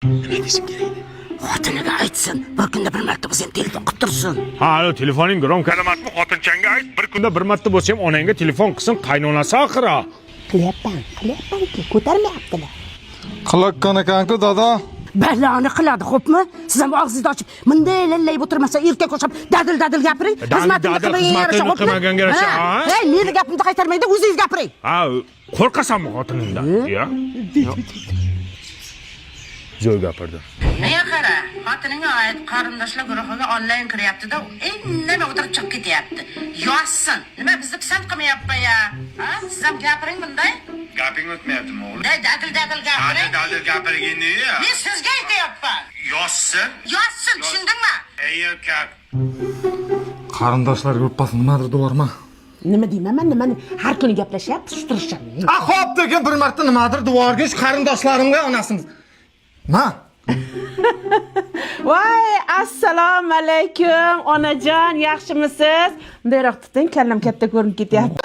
Nima desam kerak? Xotiniga aytsin, bir kunda bir marta bo'lsa ham telefon qilib tursin. Ha, telefoning gromkada emasmi? Xotinchangga ayt, bir kunda bir marta bo'lsa ham onangga telefon qilsin, qaynonasi oxira. Qilyapman-ku, ko'tarmayaptilar. Qilaqqan ekan-ku, dada. Baloni qiladi, xo'pmi? Siz ham og'zingizni ochib, bunday lallay o'tirmasa, erkak o'xshab dadil yapiring. Xizmatini qilmaganga yarasha. Ey, meni gapimni qaytarmaydi, o'zingiz gapiring. Ha, qo'rqasanmi xotiningdan? Ya? Zo'r gapirdi. Nega qara, xotiningga oid qarindoshlar guruhiga onlayn kiryapti-da, indamay o'tirib chiqib ketyapti. Yozsin. Nima bizni pisand qilmayapti ya? Ha? Siz ham gapiring bunday. Gaping o'tmayaptimi o'g'lim? Dadil gapiring. Dadil gapirganda ya. Men sizga aytayapman. Yozsin. Yozsin, tushundingmi? Ey erkak. Qarindoshlar gruppasi nimadir deyormi? Nima deyman, nimani har kuni gaplashyapti, turisham. Xo'p, degan bir marta nimadir deyorgish qarindoshlarimga onasimiz. Ma? Voy, assalomu alaykum, onajon, yaxshimisiz? Bunday tuting, kallam katta ko'rinib ketyapti.